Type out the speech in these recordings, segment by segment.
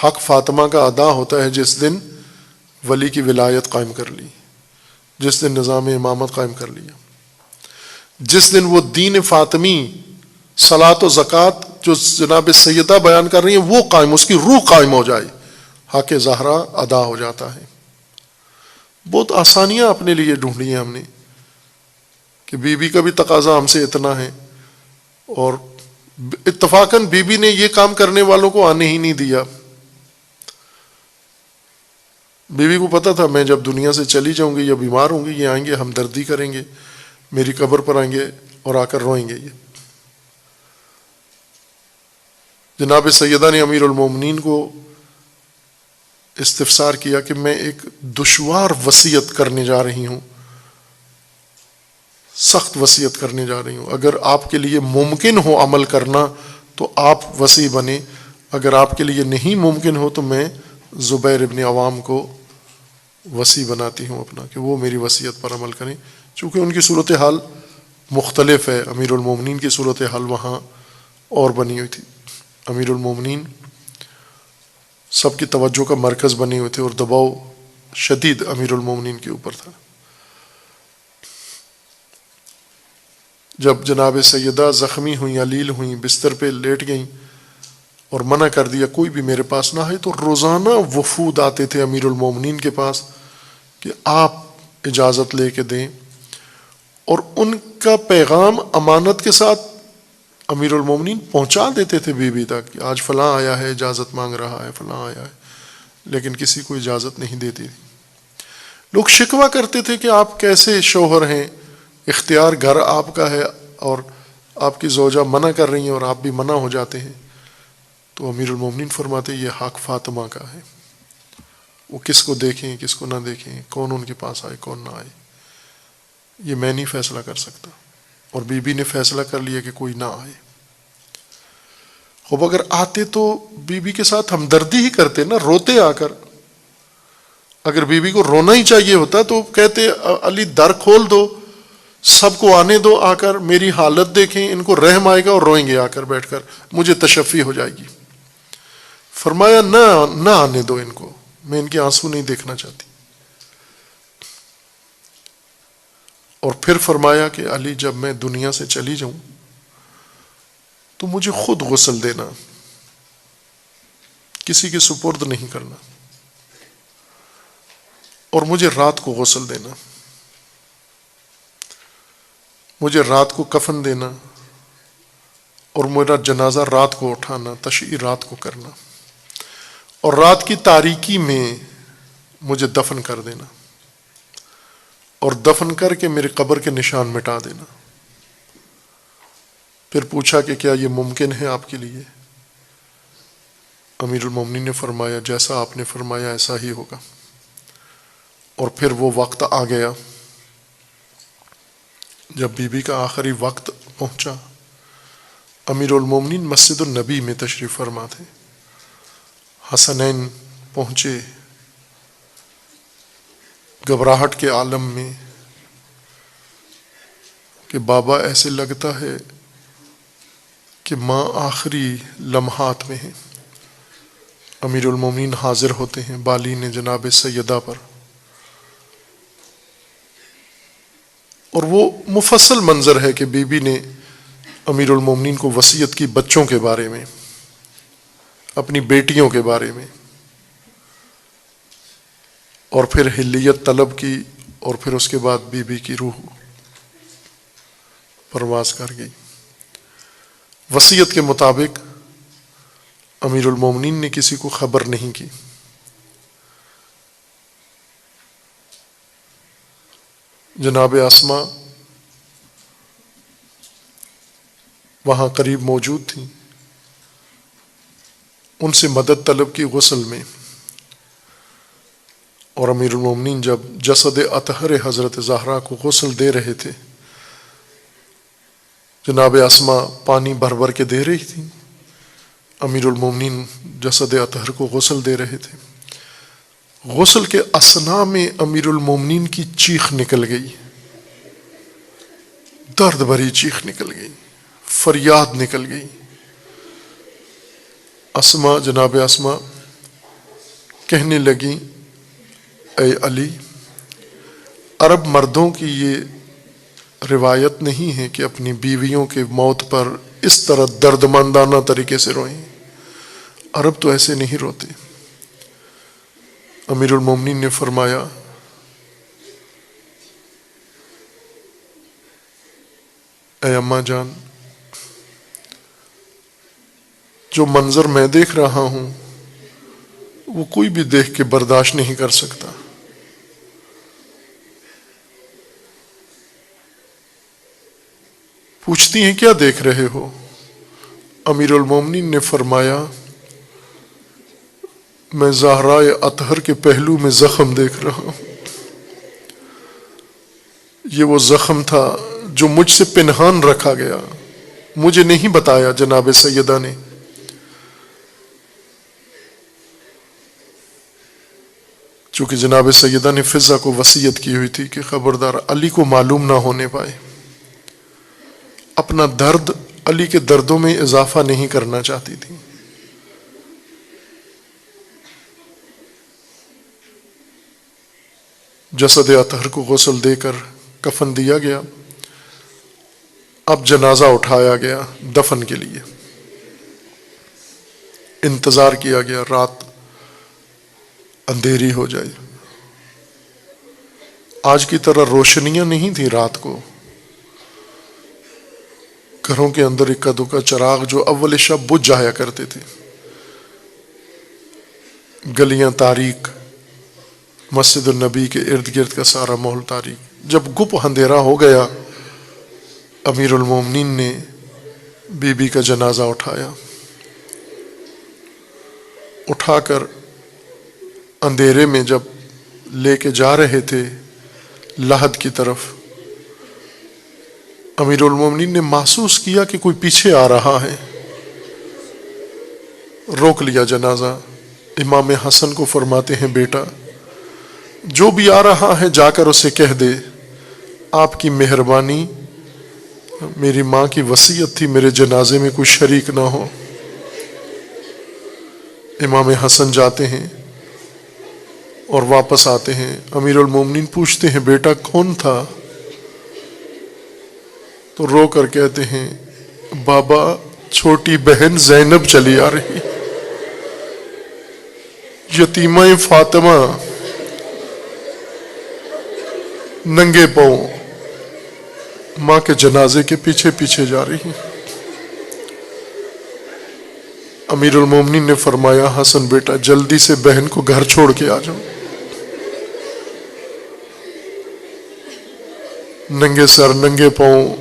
حق فاطمہ کا ادا ہوتا ہے جس دن ولی کی ولایت قائم کر لی، جس دن نظام امامت قائم کر لیا، جس دن وہ دین فاطمی صلاۃ و زکوٰۃ جو جناب سیدہ بیان کر رہی ہیں وہ قائم، اس کی روح قائم ہو جائے، حق زہرا ادا ہو جاتا ہے۔ بہت آسانیاں اپنے لیے ڈھونڈی ہیں ہم نے کہ بی بی کا بھی تقاضا ہم سے اتنا ہے، اور اتفاقاً بی بی نے یہ کام کرنے والوں کو آنے ہی نہیں دیا۔ بی بی کو پتہ تھا میں جب دنیا سے چلی جاؤں گی یا بیمار ہوں گی یہ آئیں گے، ہمدردی کریں گے، میری قبر پر آئیں گے اور آ کر روئیں گے۔ یہ جناب سیدہ نے امیر المومنین کو استفسار کیا کہ میں ایک دشوار وصیت کرنے جا رہی ہوں، سخت وصیت کرنے جا رہی ہوں، اگر آپ کے لیے ممکن ہو عمل کرنا تو آپ وصی بنیں، اگر آپ کے لیے نہیں ممکن ہو تو میں زبیر ابن عوام کو وصی بناتی ہوں اپنا، کہ وہ میری وصیت پر عمل کریں۔ چونکہ ان کی صورتحال مختلف ہے، امیر المومنین کی صورتحال وہاں اور بنی ہوئی تھی۔ امیر المومنین سب کی توجہ کا مرکز بنے ہوئے تھے اور دباؤ شدید امیر المومنین کے اوپر تھا۔ جب جناب سیدہ زخمی ہوئیں، علیل ہوئیں، بستر پہ لیٹ گئیں اور منع کر دیا کوئی بھی میرے پاس نہ آئے، تو روزانہ وفود آتے تھے امیر المومنین کے پاس کہ آپ اجازت لے کے دیں، اور ان کا پیغام امانت کے ساتھ امیر المومنین پہنچا دیتے تھے بی بی تک کہ آج فلاں آیا ہے اجازت مانگ رہا ہے، فلاں آیا ہے، لیکن کسی کو اجازت نہیں دیتی تھی۔ لوگ شکوہ کرتے تھے کہ آپ کیسے شوہر ہیں، اختیار گھر آپ کا ہے اور آپ کی زوجہ منع کر رہی ہیں اور آپ بھی منع ہو جاتے ہیں۔ تو امیر المومنین فرماتے یہ حق فاطمہ کا ہے، وہ کس کو دیکھیں کس کو نہ دیکھیں، کون ان کے پاس آئے کون نہ آئے، یہ میں نہیں فیصلہ کر سکتا۔ اور بی بی نے فیصلہ کر لیا کہ کوئی نہ آئے۔ خوب اگر آتے تو بی بی کے ساتھ ہمدردی ہی کرتے نا، روتے آ کر۔ اگر بی بی کو رونا ہی چاہیے ہوتا تو کہتے علی در کھول دو، سب کو آنے دو، آ کر میری حالت دیکھیں، ان کو رحم آئے گا اور روئیں گے آ کر بیٹھ کر، مجھے تشفی ہو جائے گی۔ فرمایا نہ آنے دو ان کو، میں ان کے آنسو نہیں دیکھنا چاہتی۔ اور پھر فرمایا کہ علی جب میں دنیا سے چلی جاؤں تو مجھے خود غسل دینا، کسی کے سپرد نہیں کرنا، اور مجھے رات کو غسل دینا، مجھے رات کو کفن دینا، اور میرا جنازہ رات کو اٹھانا، تشییع رات کو کرنا، اور رات کی تاریکی میں مجھے دفن کر دینا، اور دفن کر کے میرے قبر کے نشان مٹا دینا۔ پھر پوچھا کہ کیا یہ ممکن ہے آپ کے لیے؟ امیر المومنین نے فرمایا جیسا آپ نے فرمایا ایسا ہی ہوگا۔ اور پھر وہ وقت آ گیا جب بی بی کا آخری وقت پہنچا۔ امیر المومنین مسجد النبی میں تشریف فرما تھے، حسنین پہنچے گھبراہٹ کے عالم میں کہ بابا ایسے لگتا ہے کہ ماں آخری لمحات میں ہے۔ امیر المومنین حاضر ہوتے ہیں بالین جناب سیدہ پر، اور وہ مفصل منظر ہے کہ بی بی نے امیر المومنین کو وصیت کی بچوں کے بارے میں، اپنی بیٹیوں کے بارے میں، اور پھر حلیت طلب کی، اور پھر اس کے بعد بی بی کی روح پرواز کر گئی۔ وصیت کے مطابق امیر المومنین نے کسی کو خبر نہیں کی۔ جناب اسما وہاں قریب موجود تھیں، ان سے مدد طلب کی غسل میں، اور امیر المومنین جب جسد اطہر حضرت زہرا کو غسل دے رہے تھے، جناب اسما پانی بھر بھر کے دے رہی تھی، امیر المومنین جسد اطہر کو غسل دے رہے تھے۔ غسل کے اثناء میں امیر المومنین کی چیخ نکل گئی، درد بھری چیخ نکل گئی، فریاد نکل گئی۔ اسما جناب اسما کہنے لگیں اے علی، عرب مردوں کی یہ روایت نہیں ہے کہ اپنی بیویوں کے موت پر اس طرح دردمندانہ طریقے سے روئیں، عرب تو ایسے نہیں روتے۔ امیر المومنین نے فرمایا اے اماں جان، جو منظر میں دیکھ رہا ہوں وہ کوئی بھی دیکھ کے برداشت نہیں کر سکتا۔ پوچھتی ہیں کیا دیکھ رہے ہو؟ امیر المومنین نے فرمایا میں زہرائے اطہر کے پہلو میں زخم دیکھ رہا ہوں۔ یہ وہ زخم تھا جو مجھ سے پنہان رکھا گیا، مجھے نہیں بتایا جناب سیدہ نے۔ چونکہ جناب سیدہ نے فضہ کو وصیت کی ہوئی تھی کہ خبردار علی کو معلوم نہ ہونے پائے، اپنا درد علی کے دردوں میں اضافہ نہیں کرنا چاہتی تھی۔ جسد اطہر کو غسل دے کر کفن دیا گیا، اب جنازہ اٹھایا گیا دفن کے لیے۔ انتظار کیا گیا رات اندھیری ہو جائے۔ آج کی طرح روشنیاں نہیں تھی رات کو، گھروں کے اندر اکا دکا چراغ جو اول شب بجھ جایا کرتے تھے، گلیاں تاریک، مسجد النبی کے ارد گرد کا سارا ماحول تاریک۔ جب گپ اندھیرا ہو گیا، امیر المومنین نے بی بی کا جنازہ اٹھایا، اٹھا کر اندھیرے میں جب لے کے جا رہے تھے لحد کی طرف، امیر المومنین نے محسوس کیا کہ کوئی پیچھے آ رہا ہے، روک لیا جنازہ۔ امام حسن کو فرماتے ہیں بیٹا جو بھی آ رہا ہے جا کر اسے کہہ دے آپ کی مہربانی، میری ماں کی وصیت تھی میرے جنازے میں کوئی شریک نہ ہو۔ امام حسن جاتے ہیں اور واپس آتے ہیں۔ امیر المومنین پوچھتے ہیں بیٹا کون تھا؟ تو رو کر کہتے ہیں بابا چھوٹی بہن زینب چلی آ رہی، یتیمہ فاطمہ ننگے پاؤں ماں کے جنازے کے پیچھے پیچھے جا رہی۔ امیر المومنین نے فرمایا حسن بیٹا جلدی سے بہن کو گھر چھوڑ کے آ جاؤ۔ ننگے سر ننگے پاؤں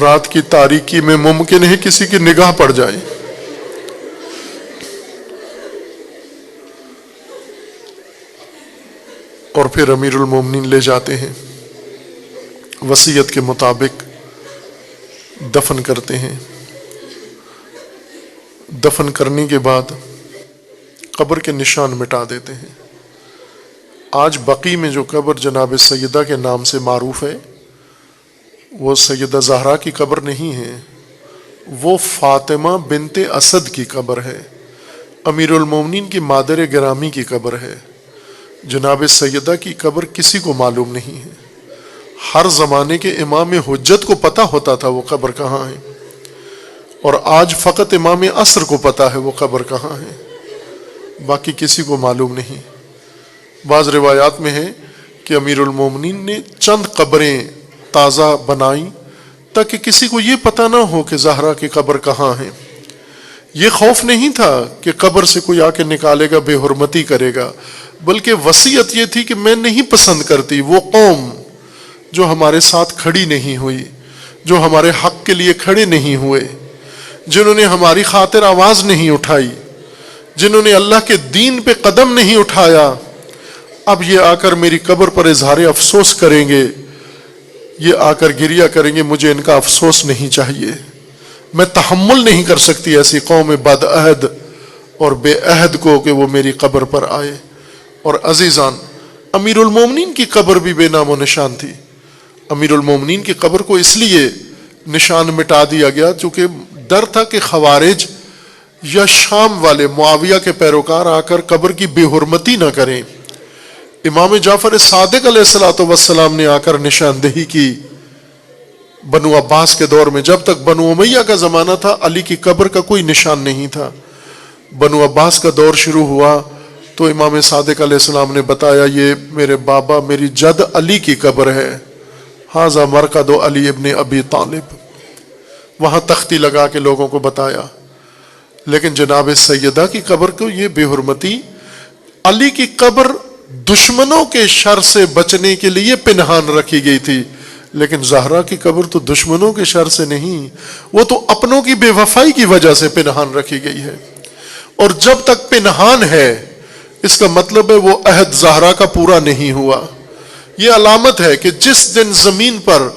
رات کی تاریکی میں ممکن ہے کسی کی نگاہ پڑ جائے۔ اور پھر امیر المومنین لے جاتے ہیں، وصیت کے مطابق دفن کرتے ہیں۔ دفن کرنے کے بعد قبر کے نشان مٹا دیتے ہیں۔ آج بقی میں جو قبر جناب سیدہ کے نام سے معروف ہے وہ سیدہ زہرا کی قبر نہیں ہے، وہ فاطمہ بنت اسد کی قبر ہے، امیر المومنین کی مادر گرامی کی قبر ہے۔ جناب سیدہ کی قبر کسی کو معلوم نہیں ہے، ہر زمانے کے امام حجت کو پتہ ہوتا تھا وہ قبر کہاں ہے، اور آج فقط امام عصر کو پتہ ہے وہ قبر کہاں ہے، باقی کسی کو معلوم نہیں۔ بعض روایات میں ہے کہ امیر المومنین نے چند قبریں تازہ بنائیں تاکہ کسی کو یہ پتہ نہ ہو کہ زہرا کی قبر کہاں ہے۔ یہ خوف نہیں تھا کہ قبر سے کوئی آ کے نکالے گا بے حرمتی کرے گا، بلکہ وصیت یہ تھی کہ میں نہیں پسند کرتی وہ قوم جو ہمارے ساتھ کھڑی نہیں ہوئی، جو ہمارے حق کے لیے کھڑے نہیں ہوئے، جنہوں نے ہماری خاطر آواز نہیں اٹھائی، جنہوں نے اللہ کے دین پہ قدم نہیں اٹھایا، اب یہ آ کر میری قبر پر اظہار افسوس کریں گے، یہ آ کر گریہ کریں گے، مجھے ان کا افسوس نہیں چاہیے، میں تحمل نہیں کر سکتی ایسی قوم بد عہد اور بے عہد کو کہ وہ میری قبر پر آئے۔ اور عزیزان، امیر المومنین کی قبر بھی بے نام و نشان تھی۔ امیر المومنین کی قبر کو اس لیے نشان مٹا دیا گیا چونکہ ڈر تھا کہ خوارج یا شام والے معاویہ کے پیروکار آ کر قبر کی بے حرمتی نہ کریں۔ امام جعفر صادق علیہ الصلوۃ والسلام نے آ کر نشاندہی کی بنو عباس کے دور میں، جب تک بنو امیہ کا زمانہ تھا علی کی قبر کا کوئی نشان نہیں تھا۔ بنو عباس کا دور شروع ہوا تو امام صادق علیہ السلام نے بتایا یہ میرے بابا میری جد علی کی قبر ہے، ھذا مرقد علی ابن ابی طالب، وہاں تختی لگا کے لوگوں کو بتایا۔ لیکن جناب سیدہ کی قبر کو یہ بے حرمتی، علی کی قبر دشمنوں کے شر سے بچنے کے لیے پنہان رکھی گئی تھی، لیکن زہرا کی قبر تو دشمنوں کے شر سے نہیں، وہ تو اپنوں کی بے وفائی کی وجہ سے پنہان رکھی گئی ہے۔ اور جب تک پنہان ہے اس کا مطلب ہے وہ عہد زہرا کا پورا نہیں ہوا۔ یہ علامت ہے کہ جس دن زمین پر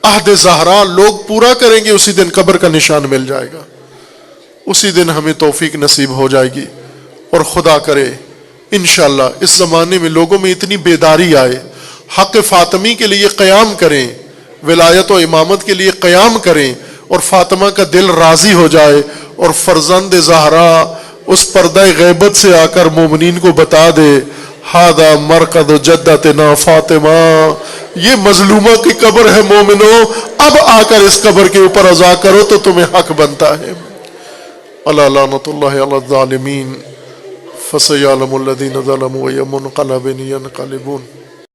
عہد زہرا لوگ پورا کریں گے اسی دن قبر کا نشان مل جائے گا، اسی دن ہمیں توفیق نصیب ہو جائے گی۔ اور خدا کرے انشاءاللہ اس زمانے میں لوگوں میں اتنی بیداری آئے، حق فاطمی کے لیے قیام کریں، ولایت و امامت کے لیے قیام کریں، اور فاطمہ کا دل راضی ہو جائے، اور فرزند زہرا اس پردہ غیبت سے آ کر مومنین کو بتا دے ھذا مرقد جدتنا فاطمہ، یہ مظلومہ کی قبر ہے مومنو، اب آ کر اس قبر کے اوپر عزا کرو تو تمہیں حق بنتا ہے۔ الا لعنۃ اللہ علی الظالمین فسیعلم الذین ظلموا ای منقلب ینقلبون۔